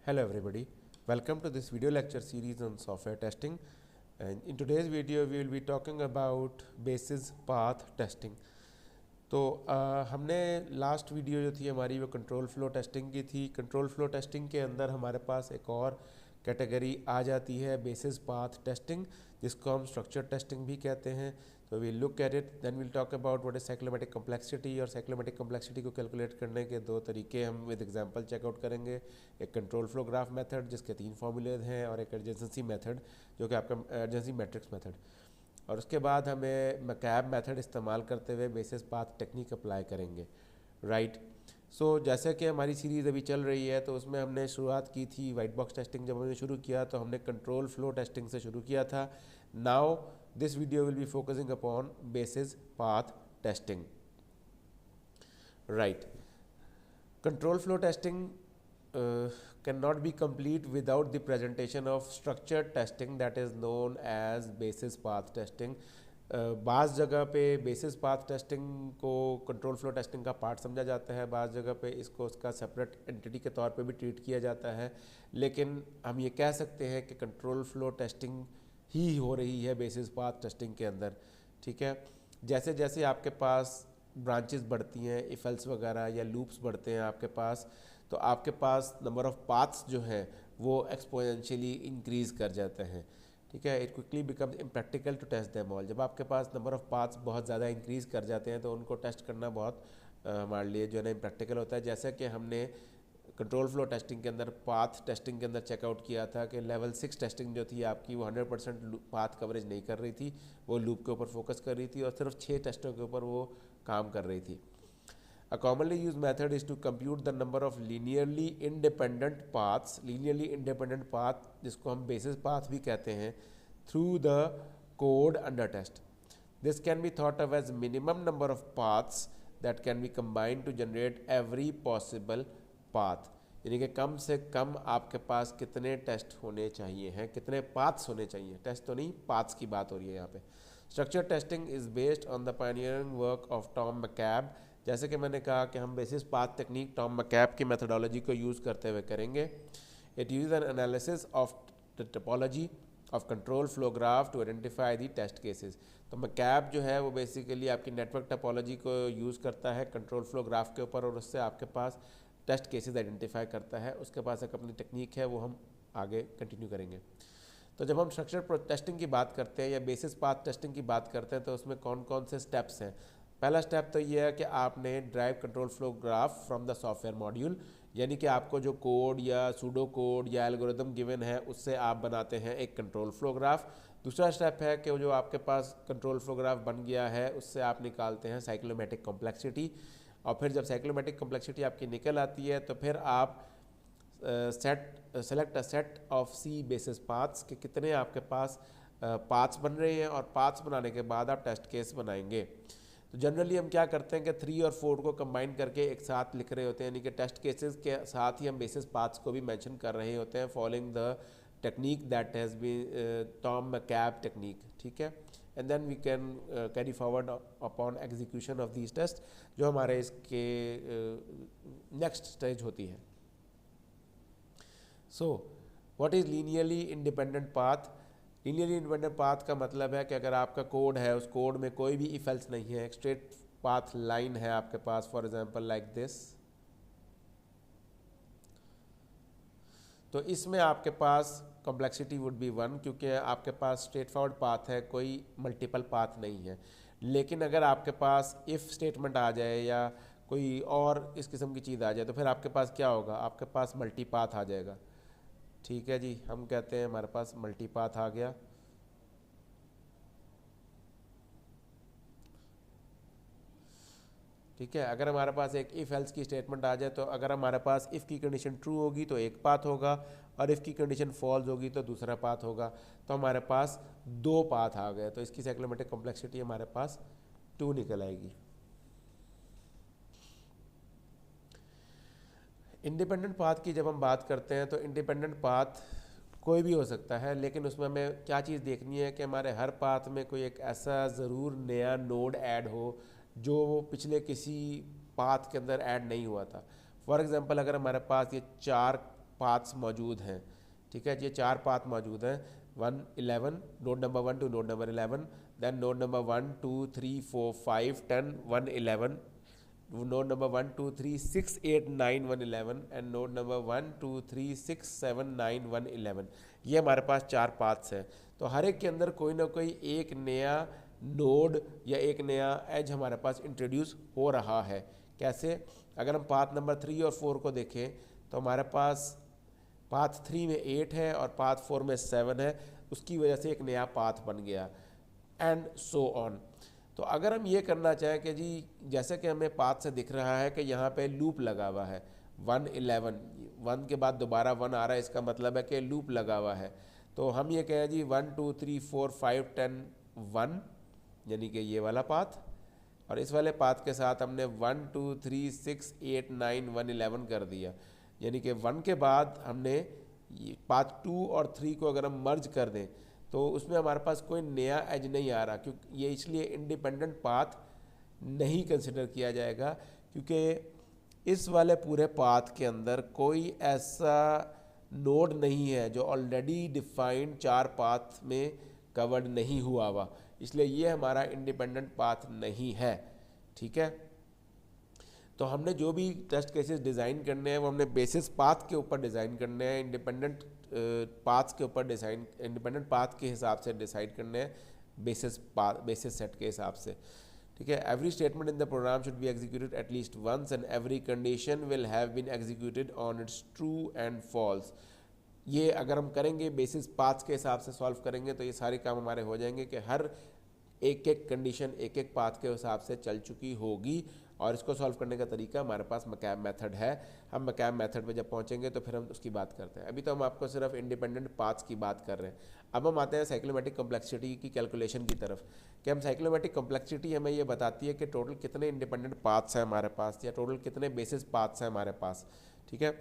Hello everybody, welcome to this video lecture series on software testing, and in today's video we will be talking about basis path testing. तो हमने last video जो थी हमारी वो control flow testing की थी। Control flow testing के अंदर हमारे पास एक और कैटेगरी आ जाती है बेसिस पाथ टेस्टिंग, जिसको हम स्ट्रक्चर टेस्टिंग भी कहते हैं। तो we look at it, then will talk about what is cyclomatic complexity, और साइक्लोमेटिक कम्प्लेक्सिटी को कैलकुलेट करने के दो तरीके हम विद एग्जांपल चेकआउट करेंगे। एक कंट्रोल फ्लो ग्राफ मेथड जिसके 3 फॉर्मूलेज हैं, और एक एडजेंसी मेथड जो कि आपका एडजेंसी मैट्रिक्स मेथड। और उसके बाद हमें मैकैब मेथड इस्तेमाल करते हुए बेसिस पाथ टेक्निक अप्लाई करेंगे, राइट। सो जैसे कि हमारी सीरीज़ अभी चल रही है तो उसमें हमने शुरुआत की थी वाइट बॉक्स टेस्टिंग। जब हमने शुरू किया तो हमने कंट्रोल फ्लो टेस्टिंग से शुरू किया था। Now this video will be focusing upon basis path testing, right. Control flow testing cannot be complete without the presentation of structured testing that is known as basis path testing. बाज़ जगह पे basis path testing को control flow testing का part समझा जाता है, बाज़ जगह पे इसको उसका सेपरेट एंटिटी के तौर पे भी ट्रीट किया जाता है। लेकिन हम ये कह सकते हैं कि कंट्रोल फ्लो टेस्टिंग ही हो रही है बेसिस पाथ टेस्टिंग के अंदर, ठीक है। जैसे जैसे आपके पास ब्रांचेस बढ़ती हैं, इफ एल्स वगैरह या लूप्स बढ़ते हैं आपके पास, तो आपके पास नंबर ऑफ़ पाथ्स जो है वो एक्सपोनेंशियली इंक्रीज़ कर जाते हैं, ठीक है। It quickly becomes impractical to test them all. जब आपके पास नंबर ऑफ़ पाथ्स बहुत ज़्यादा इंक्रीज़ कर जाते हैं तो उनको टेस्ट करना बहुत हमारे लिए जो है ना इम्प्रैक्टिकल होता है। जैसे कि हमने कंट्रोल फ्लो टेस्टिंग के अंदर पाथ टेस्टिंग के अंदर चेकआउट किया था कि लेवल 6 टेस्टिंग जो थी आपकी वो 100% पाथ कवरेज नहीं कर रही थी, वो लूप के ऊपर फोकस कर रही थी और सिर्फ 6 टेस्टों के ऊपर वो काम कर रही थी। A commonly used method is to compute the number of linearly independent paths, linearly independent path जिसको हम basis path भी कहते हैं, through the code under test. This can be thought of as minimum number of paths that can be combined to generate every possible path. यानी कि कम से कम आपके पास कितने टेस्ट होने चाहिए हैं, कितने पाथ्स होने चाहिए, टेस्ट तो नहीं पाथ्स की बात हो रही है यहाँ पे। Structure testing is based on the pioneering work of Tom McCabe. जैसे कि मैंने कहा कि हम basis path technique Tom McCabe की मेथोडोलॉजी को यूज़ करते हुए करेंगे। It use an analysis of the topology of control flow graph to identify the test cases. तो मैकैब जो है वो बेसिकली आपकी नेटवर्क टोपोलॉजी को यूज़ करता है कंट्रोल फ्लो ग्राफ के ऊपर, और उससे आपके पास टेस्ट केसेस आइडेंटिफाई करता है। उसके पास एक अपनी टेक्निक है, वो हम आगे कंटिन्यू करेंगे। तो जब हम स्ट्रक्चर टेस्टिंग की बात करते हैं या बेसिस पाथ टेस्टिंग की बात करते हैं तो उसमें कौन कौन से स्टेप्स हैं। पहला स्टेप तो ये है कि आपने drive control flow graph from the software module, यानी कि आपको जो कोड या सूडो कोड या एल्गोरिदम गिवन है उससे आप बनाते हैं एक कंट्रोल फ्लो ग्राफ। दूसरा स्टेप है कि जो आपके पास कंट्रोल फ्लो ग्राफ बन गया है उससे आप निकालते हैं साइक्लोमेटिक कॉम्प्लेक्सिटी, और फिर जब साइक्लोमेटिक कॉम्प्लेक्सिटी आपकी निकल आती है तो फिर आप select a set of C basis paths के कितने आपके पास पाथ्स बन रहे हैं, और पाथ्स बनाने के बाद आप टेस्ट केस बनाएंगे। तो जनरली हम क्या करते हैं कि 3 और 4 को कंबाइन करके एक साथ लिख रहे होते हैं, यानी कि टेस्ट केसेस के साथ ही हम बेसिस पाथ्स को भी मेंशन कर रहे होते हैं, following the technique that has been Tom McCabe technique, ठीक है। And then we can carry forward upon execution of these test, जो हमारे इसके नेक्स्ट स्टेज होती है। So what is linearly independent path. Linearly independent path का मतलब है कि अगर आपका कोड है उस कोड में कोई भी इफ एल्स नहीं है, एक स्ट्रेट पाथ लाइन है आपके पास, फॉर एग्जांपल लाइक दिस, तो इसमें आपके पास कॉम्प्लेक्सिटी वुड बी 1 क्योंकि आपके पास स्ट्रेट फॉरवर्ड पाथ है, कोई मल्टीपल पाथ नहीं है। लेकिन अगर आपके पास इफ़ स्टेटमेंट आ जाए या कोई और इस किस्म की चीज़ आ जाए तो फिर आपके पास क्या होगा, आपके पास मल्टी पाथ आ जाएगा, ठीक है जी। हम कहते हैं हमारे पास मल्टी पाथ आ गया, ठीक है। अगर हमारे पास एक इफ़ एल्स की स्टेटमेंट आ जाए तो अगर हमारे पास इफ़ की कंडीशन ट्रू होगी तो एक पाथ होगा, और इफ़ की कंडीशन फॉल्स होगी तो दूसरा पाथ होगा। तो हमारे पास 2 पाथ आ गए, तो इसकी साइक्लोमेटिक कॉम्प्लेक्सिटी हमारे पास 2 निकल आएगी। इंडिपेंडेंट पाथ की जब हम बात करते हैं तो इंडिपेंडेंट पाथ कोई भी हो सकता है, लेकिन उसमें हमें क्या चीज़ देखनी है कि हमारे हर पाथ में कोई एक ऐसा ज़रूर नया नोड ऐड हो जो पिछले किसी पाथ के अंदर ऐड नहीं हुआ था। फॉर एग्जांपल अगर हमारे पास ये 4 पाथ्स मौजूद हैं, ठीक है। ये 4 पाथ मौजूद हैं, 1 11 node number 1 to node number 11, then node number 1 2 3 4 5 10 1 11, node number 1 2 3 6 8 9 1 11 and node number 1 2 3 6 7 9 1 11। ये हमारे पास 4 पाथ्स हैं। तो हर एक के अंदर कोई ना कोई एक नया नोड या एक नया एज हमारे पास इंट्रोड्यूस हो रहा है। कैसे? अगर हम पाथ नंबर 3 और 4 को देखें तो हमारे पास पाथ 3 में 8 है और पाथ 4 में 7 है, उसकी वजह से एक नया पाथ बन गया एंड सो ऑन। तो अगर हम ये करना चाहें कि जी जैसे कि हमें पाथ से दिख रहा है कि यहाँ पे लूप लगा हुआ है 1 11, 1 के बाद दोबारा 1 आ रहा है, इसका मतलब है कि लूप लगा हुआ है। तो हम ये कहें जी 1 2 3 4 5 10 1, यानी कि ये वाला पाथ, और इस वाले पाथ के साथ हमने 1 2 3 6 8 9 1 11 कर दिया, यानी कि 1 के बाद हमने पाथ 2 और 3 को अगर हम मर्ज कर दें तो उसमें हमारे पास कोई नया एज नहीं आ रहा, क्योंकि ये इसलिए इंडिपेंडेंट पाथ नहीं कंसिडर किया जाएगा क्योंकि इस वाले पूरे पाथ के अंदर कोई ऐसा नोड नहीं है जो ऑलरेडी डिफाइंड 4 पाथ में कवर्ड नहीं हुआ हुआ, इसलिए ये हमारा इंडिपेंडेंट पाथ नहीं है, ठीक है। तो हमने जो भी टेस्ट केसेस डिज़ाइन करने हैं वो हमने बेसिस पाथ के ऊपर डिज़ाइन करने हैं, इंडिपेंडेंट पाथ्स के ऊपर डिज़ाइन, इंडिपेंडेंट पाथ के हिसाब से डिसाइड करने हैं बेसिस सेट के हिसाब से, ठीक है। Every statement in the program should be executed at least once and every condition will have been executed on its true and false. ये अगर हम करेंगे बेसिस पाथ्स के हिसाब से सॉल्व करेंगे तो ये सारे काम हमारे हो जाएंगे कि हर एक एक कंडीशन एक एक पाथ के हिसाब से चल चुकी होगी, और इसको सॉल्व करने का तरीका हमारे पास मैकैब मेथड है। हम मैकैब मेथड पे जब पहुंचेंगे तो फिर हम उसकी बात करते हैं। अभी तो हम आपको सिर्फ इंडिपेंडेंट पाथ्स की बात कर रहे हैं। अब हम आते हैं साइक्लोमेटिक कॉम्प्लेक्सिटी की कैलकुलेशन की तरफ, कि हम साइक्लोमेटिक कॉम्प्लेक्सिटी हमें ये बताती है कि टोटल कितने इंडिपेंडेंट पाथ्स हैं हमारे पास या टोटल कितने बेसिस पाथ्स हैं हमारे पास, ठीक है।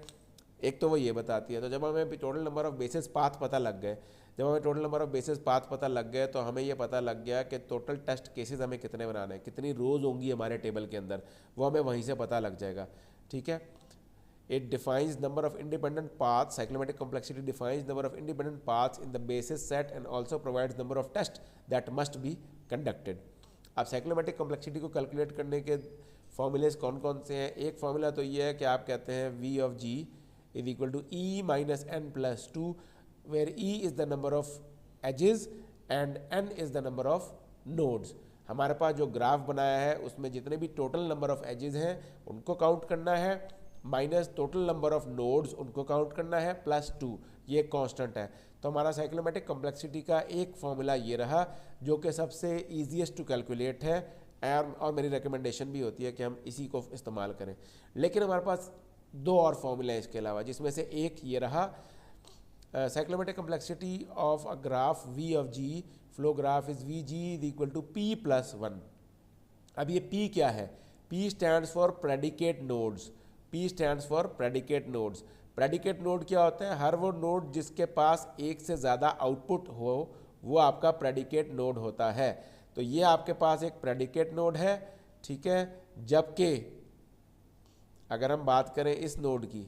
एक तो वो ये बताती है। तो जब हमें total number of basis path पता लग गए, जब हमें total number of basis path पता लग गए तो हमें ये पता लग गया कि टोटल टेस्ट केसेस हमें कितने बनाने हैं, कितनी रोज़ होंगी हमारे टेबल के अंदर, वो हमें वहीं से पता लग जाएगा, ठीक है। It defines number of independent paths, cyclomatic complexity defines number of independent paths in the basis set and also provides number of test that must be conducted. अब साइक्लोमेटिक कॉम्प्लेक्सिटी को कैलकुलेट करने के फॉर्मूलेज कौन कौन से हैं? एक formula तो ये है कि आप कहते हैं V of G is equal to E minus N plus 2, where E is the number of edges and N is the number of nodes। हमारे पास जो ग्राफ बनाया है उसमें जितने भी टोटल नंबर ऑफ एजेस हैं उनको काउंट करना है, minus total number of nodes उनको काउंट करना है, प्लस 2, ये कांस्टेंट है। तो हमारा साइक्लोमेटिक कॉम्प्लेक्सिटी का एक फॉर्मूला ये रहा जो कि सबसे ईजीएस्ट टू कैलकुलेट है, और मेरी रिकमेंडेशन भी होती है कि हम इसी को इस्तेमाल करें। लेकिन हमारे पास 2 और फॉर्मूला है इसके अलावा, जिसमें से एक ये रहा cyclomatic complexity of a graph V of G, flow graph is VG is equal to P plus 1। अब ये P क्या है? P stands for predicate nodes, P stands for predicate nodes. Predicate node क्या होता है? हर वो नोड जिसके पास एक से ज़्यादा आउटपुट हो वो आपका प्रेडिकेट नोड होता है। तो ये आपके पास एक प्रेडिकेट नोड है, ठीक है। जबकि अगर हम बात करें इस नोड की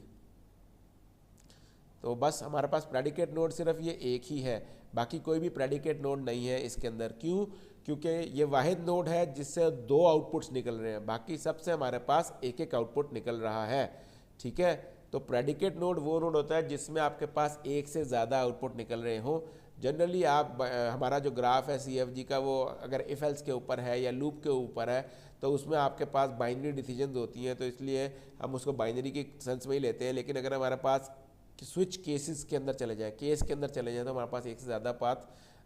तो बस हमारे पास प्रेडिकेट नोड सिर्फ ये एक ही है, बाकी कोई भी प्रेडिकेट नोड नहीं है इसके अंदर। क्यों? क्योंकि ये वाहिद नोड है जिससे 2 आउटपुट्स निकल रहे हैं, बाकी सबसे हमारे पास एक एक आउटपुट निकल रहा है, ठीक है। तो प्रेडिकेट नोड वो नोड होता है जिसमें आपके पास एक से ज़्यादा आउटपुट निकल रहे हों। जनरली आप हमारा जो ग्राफ है CFG का वो अगर इफ एल्स के ऊपर है या लूप के ऊपर है तो उसमें आपके पास बाइनरी डिसीजंस होती हैं, तो इसलिए हम उसको बाइनरी के सेंस में ही लेते हैं। लेकिन अगर हमारे पास स्विच केसेस के अंदर चले जाए, केस के अंदर चले जाए, तो हमारे पास एक से ज़्यादा पाथ,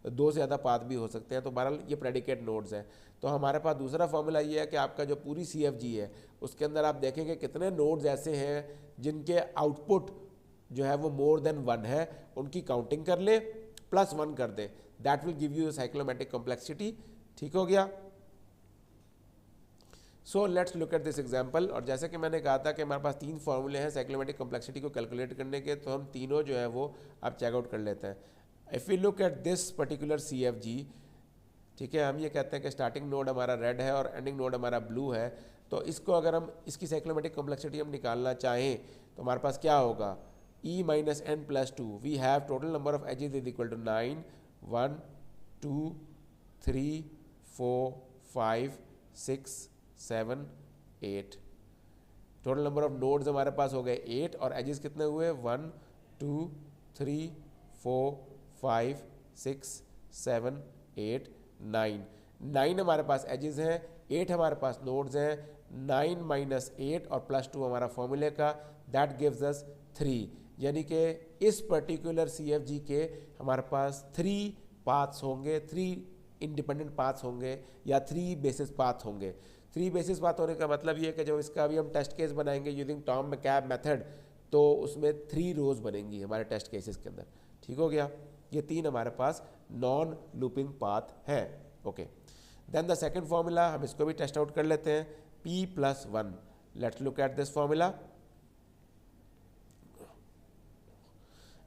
2 से ज़्यादा पाथ भी हो सकते हैं। तो बहरहाल ये प्रेडिकेट नोड्स हैं। तो हमारे पास दूसरा फॉर्मूला ये है कि आपका जो पूरी CFG है उसके अंदर आप देखेंगे कितने नोड्स ऐसे हैं जिनके आउटपुट जो है वो मोर देन 1 है, उनकी काउंटिंग कर ले, प्लस 1 कर दे, that will give you cyclomatic complexity. ठीक हो गया? So let's look at this example. और जैसे कि मैंने कहा था कि हमारे पास 3 फार्मूले हैं साइक्लोमेटिक कॉम्प्लेक्सिटी को कैलकुलेट करने के, तो हम तीनों जो है वो अब चेकआउट कर लेते हैं। If you look at this particular CFG, ठीक है, हम ये कहते हैं कि स्टार्टिंग नोड हमारा रेड है और एंडिंग नोड हमारा ब्लू है। तो इसको अगर हम इसकी साइक्लोमेटिक कॉम्प्लेक्सिटी हम निकालना चाहें तो हमारे पास क्या होगा? e minus n plus 2, we have total number of edges is equal to 9, 1, 2, 3, 4, 5, 6, 7, 8. Total number of nodes हमारे पास हो गए 8 और एजेस कितने हुए 1, 2, 3, 4, 5, 6, 7, 8, 9. 9 हमारे पास एजेस हैं, 8 हमारे पास नोड्स हैं. 9 माइनस 8 और प्लस 2 हमारा फॉर्मूले का, दैट गिव्स अस 3. यानी कि इस पर्टिकुलर CFG के हमारे पास 3 पाथ्स होंगे, 3 इंडिपेंडेंट पाथ्स होंगे या 3 बेसिस पाथ होंगे. 3 बेसिस पाथ होने का मतलब ये है कि जब इसका अभी हम टेस्ट केस बनाएंगे यूजिंग टॉम मैकैब मेथड, तो उसमें 3 रोज बनेंगी हमारे टेस्ट केसेस के अंदर. ठीक हो गया. ये 3 हमारे पास नॉन लूपिंग पाथ है. Okay, then the second formula, हम इसको भी टेस्ट आउट कर लेते हैं. P+1. Let's look at this formula.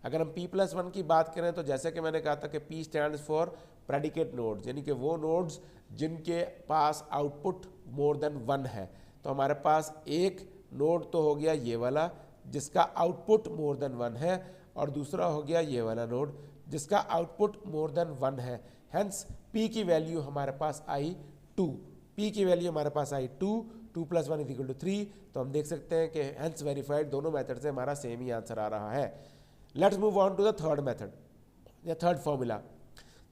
अगर हम P+1 की बात करें तो जैसे कि मैंने कहा था कि P stands for predicate nodes, यानी कि वो नोड्स जिनके पास आउटपुट मोर देन 1 है. तो हमारे पास एक नोड तो हो गया ये वाला जिसका आउटपुट मोर देन 1 है, और दूसरा हो गया ये वाला नोड जिसका आउटपुट मोर देन 1 है. हेंस P की वैल्यू हमारे पास आई 2. P की वैल्यू हमारे पास आई 2. 2 + 1 = 3. तो हम देख सकते हैं कि हेंस वेरीफाइड दोनों मेथड से हमारा सेम ही आंसर आ रहा है. Let's move on to the third method या थर्ड फॉर्मूला.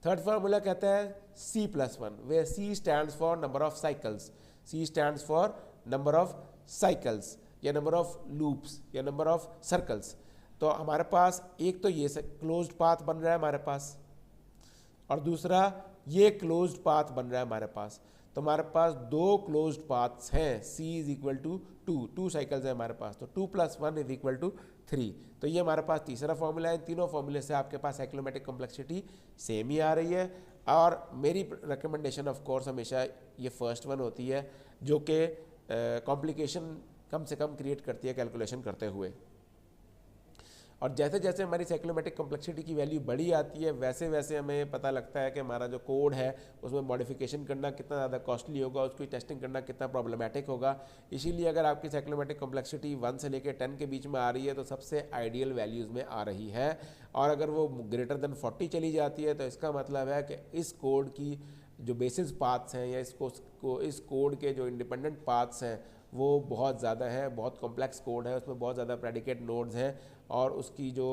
थर्ड फॉर्मूला कहता है C+1, where C stands for number of cycles. C stands for number of cycles या number of loops या number of circles. तो हमारे पास एक तो ये क्लोज्ड पाथ बन रहा है हमारे पास, और दूसरा ये क्लोज्ड पाथ बन रहा है हमारे पास. तो हमारे पास 2 क्लोज्ड पाथ्स हैं. C = 2 साइकिल्स है हमारे पास. तो 2 + 1 = 3. तो ये हमारे पास तीसरा फॉर्मूला है. इन तीनों फॉर्मूले से आपके पास साइक्लोमेटिक कॉम्प्लेक्सिटी सेम ही आ रही है. और मेरी रिकमेंडेशन ऑफ कोर्स हमेशा ये फर्स्ट वन होती है जो कि कॉम्प्लिकेशन कम से कम क्रिएट करती है कैलकुलेशन करते हुए. और जैसे जैसे हमारी साइक्लोमेटिक कॉम्प्लेक्सिटी की वैल्यू बड़ी आती है वैसे वैसे हमें पता लगता है कि हमारा जो कोड है उसमें मॉडिफिकेशन करना कितना ज़्यादा कॉस्टली होगा, उसकी टेस्टिंग करना कितना प्रॉब्लमेटिक होगा. इसीलिए अगर आपकी साइक्लोमेटिक कॉम्प्लेक्सिटी 1 से लेकर 10 के बीच में आ रही है तो सबसे आइडियल वैल्यूज़ में आ रही है. और अगर वो ग्रेटर देन 40 चली जाती है तो इसका मतलब है कि इस कोड की जो बेसिस पाथ्स हैं या इस कोड के जो इंडिपेंडेंट पाथ्स हैं वो बहुत ज़्यादा है, बहुत कॉम्प्लेक्स कोड है, उसमें बहुत ज़्यादा प्रेडिकेट नोड्स हैं और उसकी जो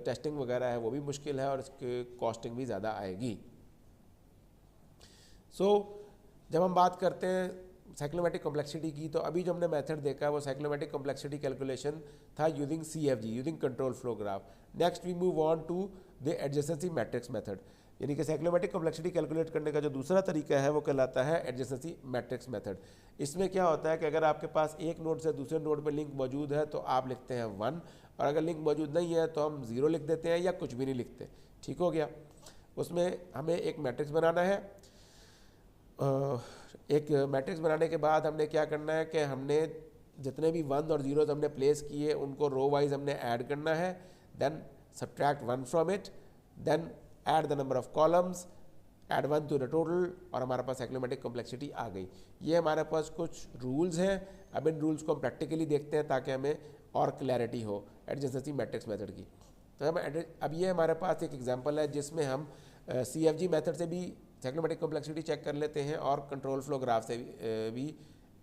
टेस्टिंग वगैरह है वो भी मुश्किल है और इसकी कॉस्टिंग भी ज़्यादा आएगी. जब हम बात करते हैं साइक्लोमेटिक कॉम्प्लेक्सिटी की, तो अभी जो हमने मेथड देखा वो साइक्लोमेटिक कॉम्प्लेक्सिटी कैलकुलेशन था using CFG, using control flow graph. Next we move on to the adjacency matrix method, यानी कि साइक्लोमेटिक कॉम्प्लेक्सिटी कैलकुलेट करने का जो दूसरा तरीका है वो कहलाता है एडजेसेंसी मैट्रिक्स मेथड. इसमें क्या होता है कि अगर आपके पास एक नोड से दूसरे नोड पर लिंक मौजूद है तो आप लिखते हैं 1, और अगर लिंक मौजूद नहीं है तो हम 0 लिख देते हैं या कुछ भी नहीं लिखते. ठीक हो गया. उसमें हमें एक मैट्रिक्स बनाना है. एक मैट्रिक्स बनाने के बाद हमने क्या करना है कि हमने जितने भी 1 और 0 हमने प्लेस किए उनको रो वाइज हमने ऐड करना है. Then subtract 1 from it, then add the number of columns, add 1 to the total, और हमारे पास साइक्लोमेटिक कॉम्प्लेक्सिटी आ गई. ये हमारे पास कुछ रूल्स हैं. अब इन रूल्स को हम प्रैक्टिकली देखते हैं ताकि हमें और क्लैरिटी हो एडजेसेंसी मैट्रिक्स मेथड की. तो अब ये हमारे पास एक एग्जांपल है जिसमें हम CFG मेथड से भी साइक्लोमेटिक कॉम्प्लेक्सिटी चेक कर लेते हैं और कंट्रोल फ्लो ग्राफ से भी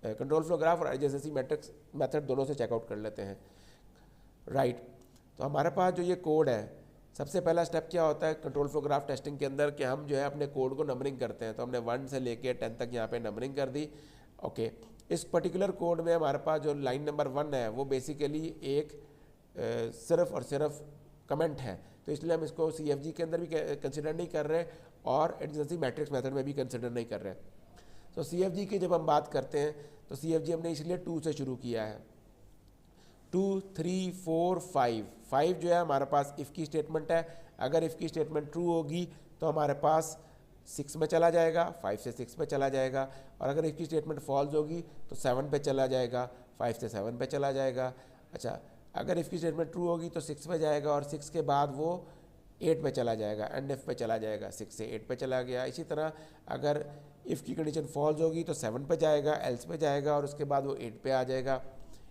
कंट्रोल फ्लो ग्राफ और एडजेसेंसी मैट्रिक्स मेथड दोनों से चेकआउट कर लेते हैं. राइट. तो हमारे पास जो ये कोड है, सबसे पहला स्टेप क्या होता है कंट्रोल फ्लो ग्राफ टेस्टिंग के अंदर कि हम जो है अपने कोड को नंबरिंग करते हैं. तो हमने 1 से लेके 10 तक यहाँ पे नंबरिंग कर दी. ओके. इस पर्टिकुलर कोड में हमारे पास जो लाइन नंबर 1 है वो बेसिकली एक सिर्फ और सिर्फ कमेंट है, तो इसलिए हम इसको CFG के अंदर भी कंसिडर नहीं कर रहे और एडजेसेंसी मैट्रिक्स मेथड में भी कंसिडर नहीं कर रहे. तो CFG की जब हम बात करते हैं तो CFG हमने इसलिए 2 से शुरू किया है. 2, 3, 4, 5 जो है हमारे पास इफ़ की स्टेटमेंट है. अगर इफ़ की स्टेटमेंट ट्रू होगी तो हमारे पास 6 में चला जाएगा, 5 से 6 पे चला जाएगा, और अगर इफ़ की स्टेटमेंट फॉल्स होगी तो 7 पे चला जाएगा, 5 से 7 पे चला जाएगा. अच्छा, अगर इफ़ की स्टेटमेंट ट्रू होगी तो 6 पे जाएगा और 6 के बाद वो 8 पे चला जाएगा, एंड इफ पे चला जाएगा, 6 से 8 पे चला गया. इसी तरह अगर इफ़ की कंडीशन फॉल्स होगी तो 7 पे जाएगा, एल्स पे जाएगा और उसके बाद वो 8 पे आ जाएगा.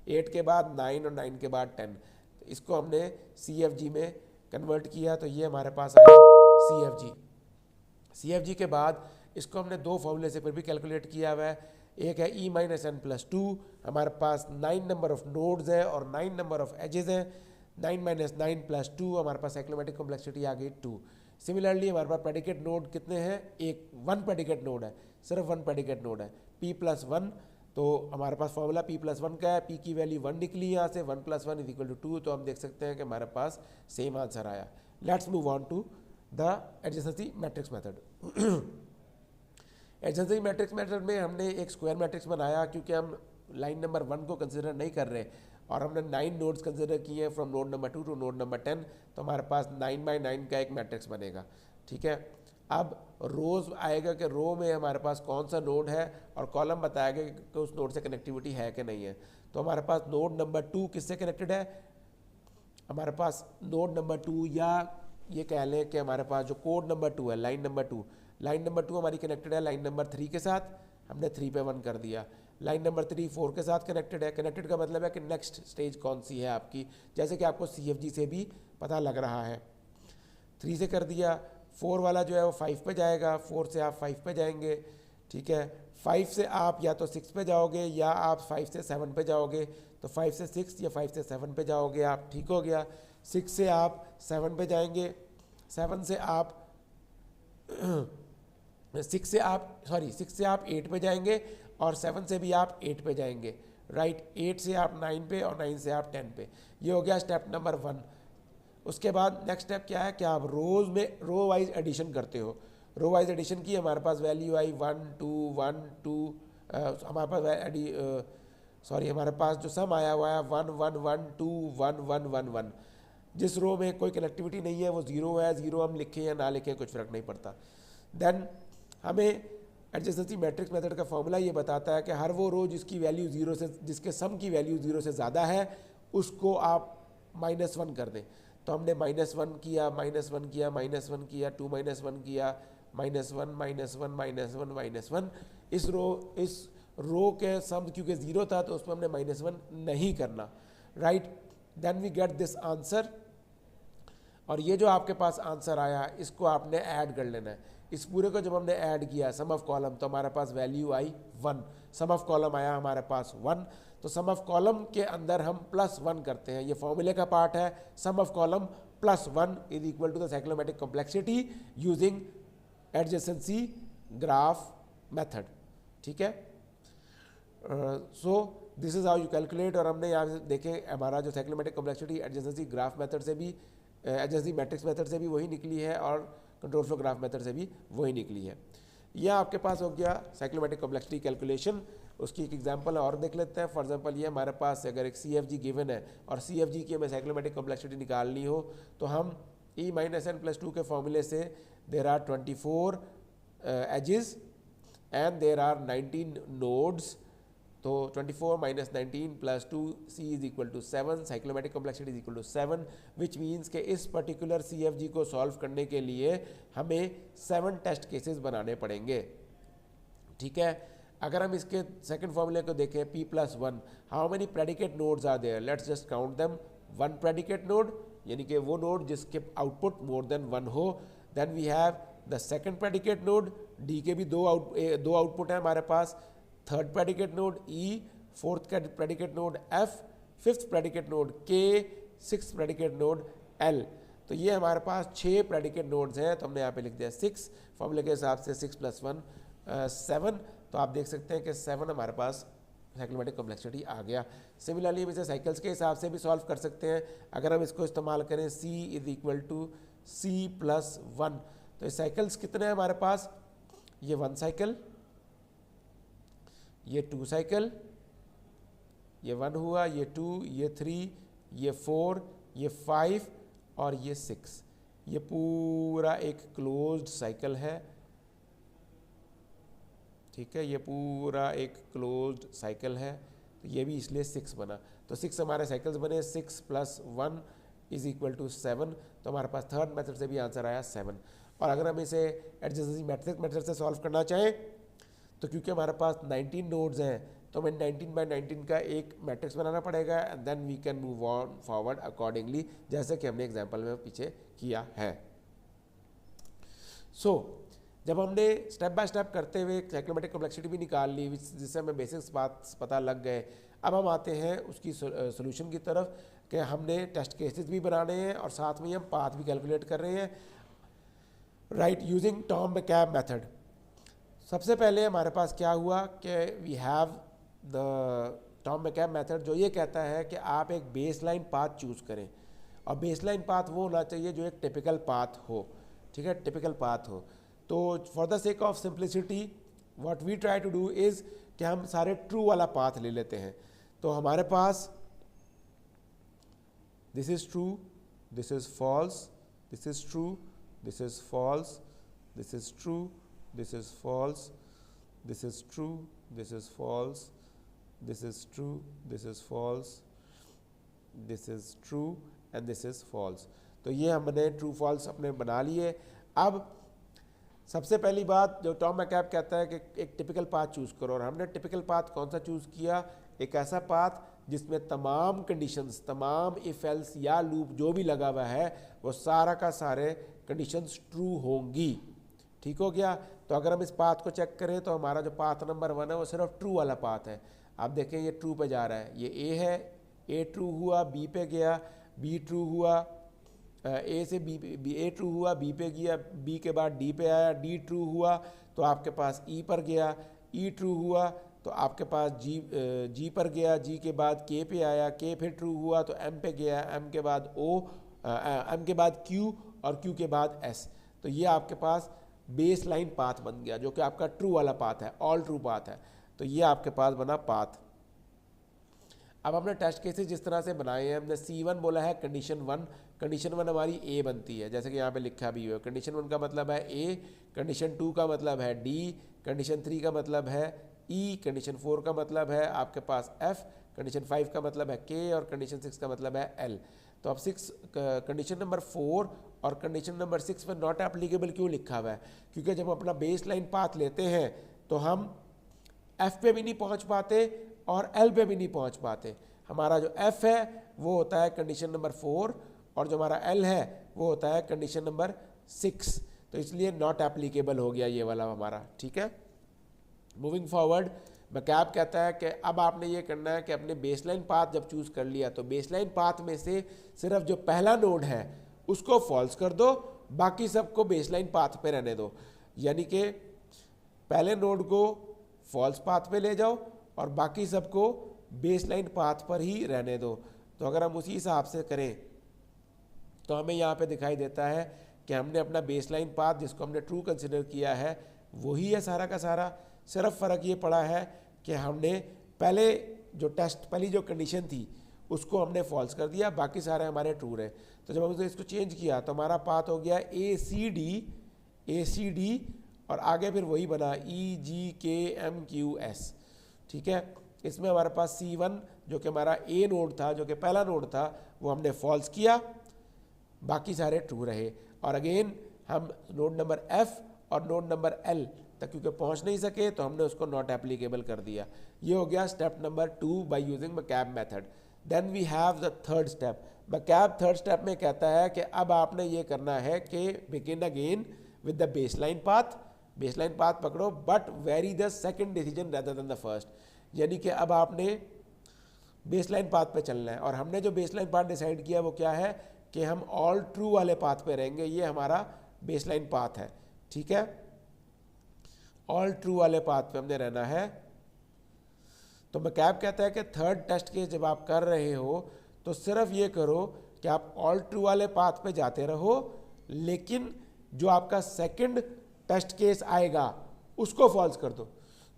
8 के बाद 9 और 9 के बाद 10. इसको हमने CFG में कन्वर्ट किया, तो ये हमारे पास आया CFG। CFG के बाद इसको हमने दो फॉर्मूले से फिर भी कैलकुलेट किया हुआ है। एक है E-n+2, हमारे पास 9 नंबर ऑफ नोड्स हैं और 9 नंबर ऑफ एजेस हैं। 9-9 + 2 हमारे पास साइक्लोमेटिक कॉम्प्लेक्सिटी आ गई 2। सिमिलरली हमारे पास प्रेडिकेट नोड कितने हैं, एक 1 प्रेडिकेट नोड है, सिर्फ 1 प्रेडिकेट नोड है, P+1। तो हमारे पास फॉर्मूला P+1 का है, P की वैल्यू 1 निकली यहाँ से, 1 + 1 = 2। तो हम देख सकते हैं कि हमारे पास सेम आंसर आया। Let's move on to the adjacency matrix method. Adjacency matrix method में हमने एक स्क्वायर मैट्रिक्स बनाया, क्योंकि हम लाइन नंबर 1 को कंसिडर नहीं कर रहे और हमने 9 नोड्स कंसिडर किए हैं from node number 2 to node number 10। तो हमारे पास 9x9 का एक मैट्रिक्स बनेगा। ठीक है, अब रोज आएगा कि रो में हमारे पास कौन सा नोड है और कॉलम बताएगा कि उस नोड से कनेक्टिविटी है कि नहीं है। तो हमारे पास नोड नंबर 2 किससे कनेक्टेड है, हमारे पास नोड नंबर 2, या ये कह लें कि हमारे पास जो कोड नंबर 2 है, लाइन नंबर 2 हमारी कनेक्टेड है लाइन नंबर 3 के साथ, हमने 3 पे 1 कर दिया। लाइन नंबर 3 4 के साथ कनेक्टेड है। कनेक्टेड का मतलब है कि नेक्स्ट स्टेज कौन सी है आपकी, जैसे कि आपको CFG से भी पता लग रहा है। 3 से कर दिया, 4 वाला जो है वो 5 पे जाएगा, 4 से आप 5 पे जाएंगे। ठीक है, 5 से आप या तो 6 पे जाओगे या आप 5 से 7 पे जाओगे। तो 5 से 6 या 5 से 7 पे जाओगे आप, ठीक हो गया। 6 से आप 7 पे जाएंगे, 7 से आप 6 से आप 8 पे जाएंगे और 7 से भी आप 8 पे जाएंगे, राइट। 8 से आप 9 पे और 9 से आप 10 पे। ये हो गया स्टेप नंबर 1। उसके बाद नेक्स्ट स्टेप क्या है कि आप रोज में रो वाइज एडिशन करते हो। रो वाइज एडिशन की हमारे पास वैल्यू आई 1 2 1 2, हमारे पास हमारे पास जो सम आया हुआ है 1 1 1 2 1 1 1 1। जिस रो में कोई कनेक्टिविटी नहीं है वो 0 है, 0 हम लिखें या ना लिखें कुछ फ़र्क नहीं पड़ता। देन हमें एडजेसेंसी मैट्रिक्स मेथड का फॉर्मूला ये बताता है कि हर वो रो जिसकी वैल्यू 0 से, जिसके सम की वैल्यू 0 से ज़्यादा है, उसको आप -1 कर दें। तो हमने -1 किया, -1 किया, -1 किया, 2 -1 किया, -1 -1 -1 -1। इस रो के सम क्योंकि 0 था तो उसमें हमने -1 नहीं करना, right. Then we get this answer, और ये जो आपके पास आंसर आया इसको आपने ऐड कर लेना है। इस पूरे को जब हमने ऐड किया सम ऑफ कॉलम, तो हमारे पास वैल्यू आई 1। सम ऑफ कॉलम आया हमारे पास 1। तो सम ऑफ कॉलम के अंदर हम +1 करते हैं, ये फॉर्मूले का पार्ट है। Sum of column +1 = the cyclomatic complexity using adjacency graph method. ठीक है, so this is how you calculate. और हमने यहाँ से देखें हमारा जो cyclomatic complexity adjacency graph method से भी, एडजेसेंसी मैट्रिक्स मेथड से भी वही निकली है और कंट्रोल फ्लो ग्राफ मेथड से भी वही निकली है। यह आपके पास हो गया साइक्लोमेटिक कॉम्प्लेक्सिटी कैलकुलेशन। उसकी एक एग्जांपल और देख लेते हैं। फॉर एग्जांपल ये हमारे पास अगर एक CFG गिवन है और CFG की हमें साइक्लोमेटिक कॉम्प्लेक्सिटी निकालनी हो, तो हम E-n+2 के फॉर्मूले से there are 24 edges and there are 19 nodes. तो 24 - 19 + 2 C = 7, cyclomatic complexity = 7, which means के इस पर्टिकुलर CFG को सॉल्व करने के लिए हमें 7 टेस्ट केसेस बनाने पड़ेंगे। ठीक है, अगर हम इसके सेकंड फॉर्मूले को देखें P+1, how many predicate nodes are there, let's just count them. 1 predicate node, यानी कि वो नोड जिसके आउटपुट मोर देन 1 हो। Then we have the second predicate node, D के भी दो आउटपुट है हमारे पास। Third predicate node E, fourth predicate node F, fifth predicate node K, six predicate node L। तो ये हमारे पास 6 प्रेडिकेट नोड्स हैं, तो हमने यहाँ पे लिख दिया 6। फॉर्मूले के हिसाब से 6 + 1 7। तो आप देख सकते हैं कि 7 हमारे पास साइक्लोमेटिक कॉम्प्लेक्सिटी आ गया। सिमिलरली हम इसे साइकिल्स के हिसाब से भी सॉल्व कर सकते हैं। अगर हम इसको इस्तेमाल करें C = C + 1, तो साइकिल्स कितने हैं हमारे पास, ये 1 साइकिल, ये 2 साइकिल, ये 1 हुआ, ये 2, ये 3, ये 4, ये 5 और ये 6। ये पूरा एक क्लोज्ड साइकिल है। ठीक है, ये पूरा एक क्लोज्ड साइकिल है, तो ये भी इसलिए 6 बना। तो 6 हमारे साइकिल्स बने। 6 + 1 = 7। तो हमारे पास थर्ड मेथड से भी आंसर आया 7। और अगर हम इसे एडजेसेंसी मैट्रिक्स मेथड से सॉल्व करना चाहें, तो क्योंकि हमारे पास 19 नोड्स हैं, तो हमें 19/19 का एक मैट्रिक्स बनाना पड़ेगा and then we can move on forward accordingly, जैसे कि हमने एग्जाम्पल में पीछे किया है। जब हमने स्टेप बाय स्टेप करते हुए साइक्लोमेट्रिक कॉम्प्लेक्सिटी भी निकाल ली, जिससे हमें बेसिक्स बात पता लग गए, अब हम आते हैं उसकी सोल्यूशन की तरफ कि हमने टेस्ट केसेस भी बनाने हैं और साथ में हम पाथ भी कैलकुलेट कर रहे हैं, right, using Tom McCabe method. सबसे पहले हमारे पास क्या हुआ कि we have the Tom McCabe method, जो ये कहता है कि आप एक बेसलाइन पाथ चूज़ करें, और बेसलाइन पाथ वो होना चाहिए जो एक टिपिकल पाथ हो, ठीक है, टिपिकल पाथ हो। तो for the sake of simplicity what we try to do is कि हम सारे ट्रू वाला पाथ ले लेते हैं। तो हमारे पास this is true, this is false, this is true, this is false, this is true, this is false, this is true, this is false, this is true, this is false, this is true and this is false. तो ये हमने true false अपने बना लिए। अब सबसे पहली बात जो टॉम मैकैब कहता है कि एक टिपिकल पाथ चूज़ करो, और हमने टिपिकल पाथ कौन सा चूज़ किया, एक ऐसा पाथ जिसमें तमाम कंडीशंस, तमाम इफ एल्स या लूप जो भी लगा हुआ है वो सारा का सारे कंडीशंस ट्रू होंगी, ठीक हो गया। तो अगर हम इस पाथ को चेक करें तो हमारा जो पाथ नंबर 1 है वो सिर्फ ट्रू वाला पाथ है। आप देखें ये ट्रू पे जा रहा है, ये ए है, ए ट्रू हुआ, बी पे गया, बी ट्रू हुआ, ए से बी, ए ट्रू हुआ, बी पे गया, बी के बाद डी पे आया, डी ट्रू हुआ तो आपके पास ई पर गया, ई ट्रू हुआ तो आपके पास जी पर गया, जी के बाद के पे आया, के फिर ट्रू हुआ तो एम पे गया, एम के बाद ओ, एम के बाद क्यू और क्यू के बाद एस। तो ये आपके पास बेस लाइन पाथ बन गया जो कि आपका ट्रू वाला पाथ है, ऑल ट्रू पाथ है। तो ये आपके पास बना पाथ। अब हमने टेस्ट केसेस जिस तरह से बनाए हैं, हमने C1 बोला है कंडीशन 1, कंडीशन 1 हमारी A बनती है, जैसे कि यहाँ पे लिखा भी हुआ है। कंडीशन 1 का मतलब है A, कंडीशन 2 का मतलब है D, कंडीशन 3 का मतलब है E, कंडीशन 4 का मतलब है आपके पास F, कंडीशन 5 का मतलब है K और कंडीशन 6 का मतलब है L। तो अब कंडीशन नंबर 4 और कंडीशन नंबर 6 पर नॉट एप्लीकेबल क्यों लिखा हुआ है, क्योंकि जब हम अपना बेस लाइन पाथ लेते हैं तो हम F पे भी नहीं पहुँच पाते और L पे भी नहीं पहुँच पाते। हमारा जो F है वो होता है कंडीशन नंबर 4 और जो हमारा L है वो होता है कंडीशन नंबर 6, तो इसलिए नॉट एप्लीकेबल हो गया ये वाला हमारा, ठीक है। मूविंग फॉरवर्ड, मैकैब कहता है कि अब आपने ये करना है कि अपने बेसलाइन पाथ जब चूज़ कर लिया तो बेसलाइन पाथ में से सिर्फ जो पहला नोड है उसको फॉल्स कर दो, बाकी सबको बेसलाइन पाथ पे रहने दो। यानी कि पहले नोड को फॉल्स पाथ पे ले जाओ और बाकी सबको बेसलाइन पाथ पर ही रहने दो। तो अगर हम उसी हिसाब से करें तो हमें यहाँ पे दिखाई देता है कि हमने अपना बेसलाइन पाथ जिसको हमने ट्रू कंसिडर किया है वही है सारा का सारा। सिर्फ फ़र्क ये पड़ा है कि हमने पहले पहली जो कंडीशन थी उसको हमने फॉल्स कर दिया, बाकी सारे हमारे ट्रू रहे। तो जब हमने इसको चेंज किया तो हमारा पाथ हो गया ए सी डी और आगे फिर वही बना EGKMQS, ठीक है। इसमें हमारे पास C1 जो कि हमारा ए नोड था, जो कि पहला नोड था, वो हमने फॉल्स किया, बाकी सारे ट्रू रहे। और अगेन हम नोड नंबर F और नोड नंबर L तक क्योंकि पहुंच नहीं सके तो हमने उसको नॉट एप्लीकेबल कर दिया। ये हो गया step number 2 by using McCabe method. Then we have the third step. McCabe third step में कहता है कि अब आपने ये करना है कि begin again with the baseline path, baseline path पकड़ो but vary the second decision rather than the first. यानी कि अब आपने बेसलाइन पाथ पे चलना है और हमने जो बेसलाइन पाथ डिसाइड किया वो क्या है कि हम ऑल ट्रू वाले पाथ पे रहेंगे। ये हमारा बेसलाइन पाथ है, ठीक है, ऑल ट्रू वाले पाथ पे हमने रहना है। तो मैकैब कहता है कि थर्ड टेस्ट केस जब आप कर रहे हो तो सिर्फ ये करो कि आप ऑल ट्रू वाले पाथ पे जाते रहो, लेकिन जो आपका सेकंड टेस्ट केस आएगा उसको फॉल्स कर दो,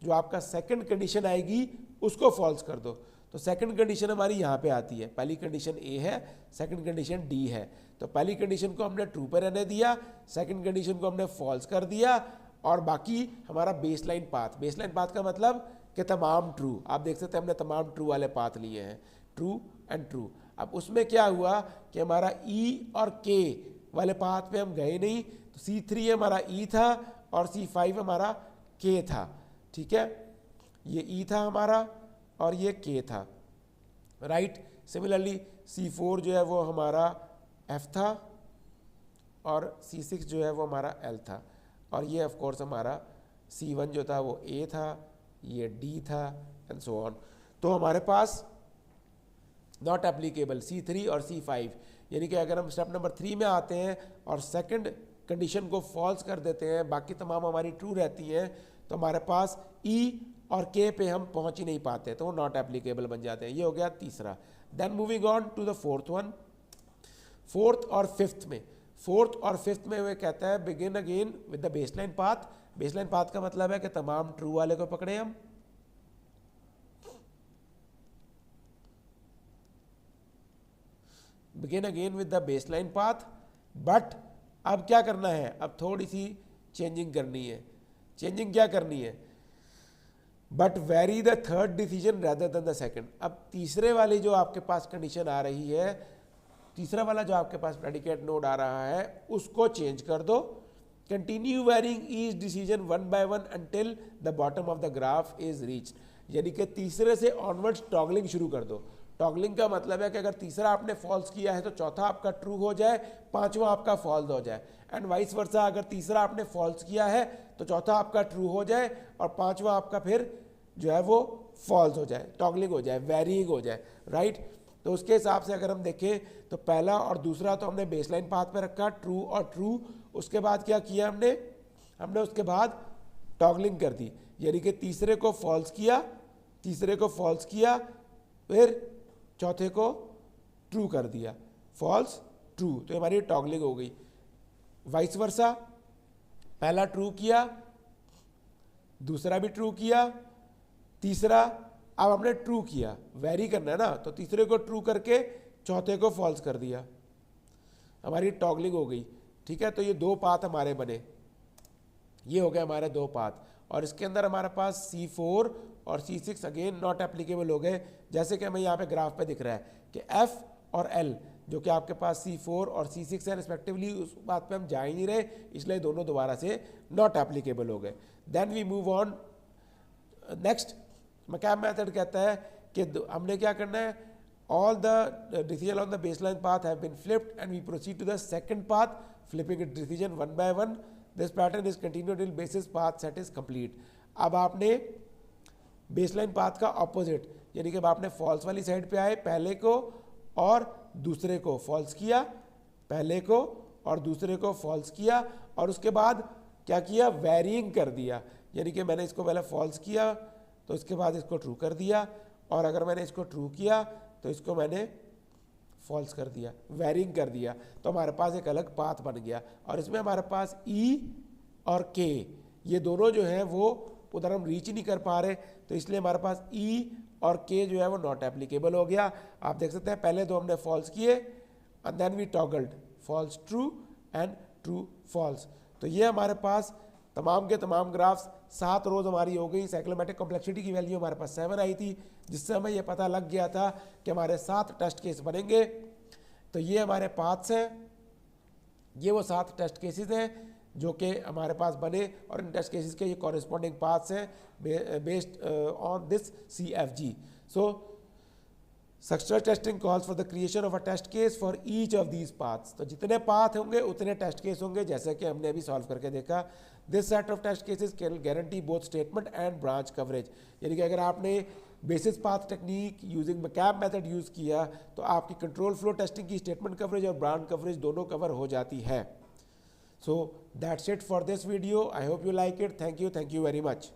जो आपका सेकंड कंडीशन आएगी उसको फॉल्स कर दो। तो सेकंड कंडीशन हमारी यहाँ पे आती है, पहली कंडीशन ए है, सेकंड कंडीशन डी है। तो पहली कंडीशन को हमने ट्रू पे रहने दिया, सेकंड कंडीशन को हमने फॉल्स कर दिया और बाकी हमारा बेसलाइन पाथ का मतलब कि तमाम ट्रू। आप देख सकते हैं हमने तमाम ट्रू वाले पाथ लिए हैं, ट्रू एंड ट्रू। अब उसमें क्या हुआ कि हमारा ई और के वाले पाथ पे हम गए नहीं, तो C3 हमारा ई था और C5 हमारा के था, ठीक है। ये ई था हमारा और ये K था, राइट। सिमिलरली C4 जो है वो हमारा F था और C6 जो है वो हमारा L था, और ये ऑफ कोर्स हमारा C1 जो था वो A था, ये D था एंड सो ऑन। तो हमारे पास नॉट एप्लीकेबल C3 और C5, यानी कि अगर हम स्टेप नंबर 3 में आते हैं और सेकंड कंडीशन को फॉल्स कर देते हैं, बाकी तमाम हमारी ट्रू रहती हैं, तो हमारे पास E और K पे हम पहुंच ही नहीं पाते, तो वो नॉट एप्लीकेबल बन जाते हैं। ये हो गया तीसरा। Then moving on to the fourth one. Fourth और फिफ्थ में वो कहता है begin again with the baseline path. Baseline path का मतलब है कि तमाम ट्रू वाले को पकड़े हम, begin again with the baseline path, but अब क्या करना है, अब थोड़ी सी चेंजिंग करनी है। चेंजिंग क्या करनी है, but vary the third decision rather than the second. अब तीसरे वाली जो आपके पास कंडीशन आ रही है, तीसरा वाला जो आपके पास प्रेडिकेट नोड आ रहा है, उसको चेंज कर दो। Continue varying each decision one by one until the bottom of the graph is reach, यानी कि तीसरे से ऑनवर्ड्स टॉगलिंग शुरू कर दो। टॉगलिंग का मतलब है कि अगर तीसरा आपने फॉल्स किया है तो चौथा आपका ट्रू हो जाए, पांचवा आपका फॉल्स हो जाए, एंड वाइस वर्सा। अगर तीसरा आपने फॉल्स किया है तो चौथा आपका ट्रू हो जाए और पांचवा आपका फिर जो है वो फॉल्स हो जाए, टॉगलिंग हो जाए, वेरिंग हो जाए, राइट। तो उसके हिसाब से अगर हम देखें तो पहला और दूसरा तो हमने बेसलाइन पाथ पे रखा, ट्रू और ट्रू। उसके बाद क्या किया हमने उसके बाद टॉगलिंग कर दी, यानी कि तीसरे को फॉल्स किया, फिर चौथे को ट्रू कर दिया, फॉल्स ट्रू, तो हमारी टॉगलिंग हो गई। वाइस वर्सा, पहला ट्रू किया, दूसरा भी ट्रू किया, तीसरा अब हमने ट्रू किया, वेरी करना है ना, तो तीसरे को ट्रू करके चौथे को फॉल्स कर दिया, हमारी टॉगलिंग हो गई। ठीक है, तो ये दो पाथ हमारे बने, ये हो गए हमारे दो पाथ। और इसके अंदर हमारे पास C4 और C6 अगेन नॉट एप्लीकेबल हो गए, जैसे कि हमें यहाँ पे ग्राफ पे दिख रहा है कि F और L जो कि आपके पास C4 और C6 है रिस्पेक्टिवली, उस बात पे हम जा ही नहीं रहे, इसलिए दोनों दोबारा से नॉट एप्लीकेबल हो गए। Then we move on next. McCabe method कहता है कि हमने क्या करना है, all the decision on the baseline path have been flipped and we proceed to the second path, flipping it decision one by one. This pattern is continued till basis path set is complete. अब आपने baseline path का opposite, यानी कि अब आपने false वाली side पे आए, पहले को और दूसरे को फॉल्स किया, पहले को और दूसरे को फॉल्स किया, और उसके बाद क्या किया, वेरिंग कर दिया, यानी कि मैंने इसको पहले फॉल्स किया तो इसके बाद इसको ट्रू कर दिया, और अगर मैंने इसको ट्रू किया तो इसको मैंने फॉल्स कर दिया, वेरिंग कर दिया, तो हमारे पास एक अलग पाथ बन गया। और इसमें हमारे पास E और K ये दोनों जो है वो उधर हम रीच ही नहीं कर पा रहे, तो इसलिए हमारे पास E और K जो है वो नॉट एप्लीकेबल हो गया। आप देख सकते हैं पहले दो हमने फॉल्स किए and then we toggled false true and true false. तो ये हमारे पास तमाम के तमाम ग्राफ्स 7 रोज हमारी हो गई। साइक्लोमेट्रिक कॉम्प्लेक्सिटी की वैल्यू हमारे पास 7 आई थी, जिससे हमें ये पता लग गया था कि हमारे 7 टेस्ट केस बनेंगे। तो ये हमारे पाथ्स हैं, ये वो 7 टेस्ट केसेस हैं जो कि हमारे पास बने, और इन टेस्ट केसेस के ये कॉरेस्पॉन्डिंग पाथ्स हैं based on this CFG। So structural testing calls for the creation of a test case for each of these paths. तो जितने पाथ होंगे उतने टेस्ट केस होंगे, जैसे कि हमने अभी सॉल्व करके देखा। This set of test cases can guarantee both statement and branch coverage, यानी कि अगर आपने basis path technique using McCabe method use किया तो आपकी कंट्रोल फ्लो टेस्टिंग की स्टेटमेंट कवरेज और ब्रांच कवरेज दोनों कवर हो जाती है। So that's it for this video. I hope you like it. Thank you very much.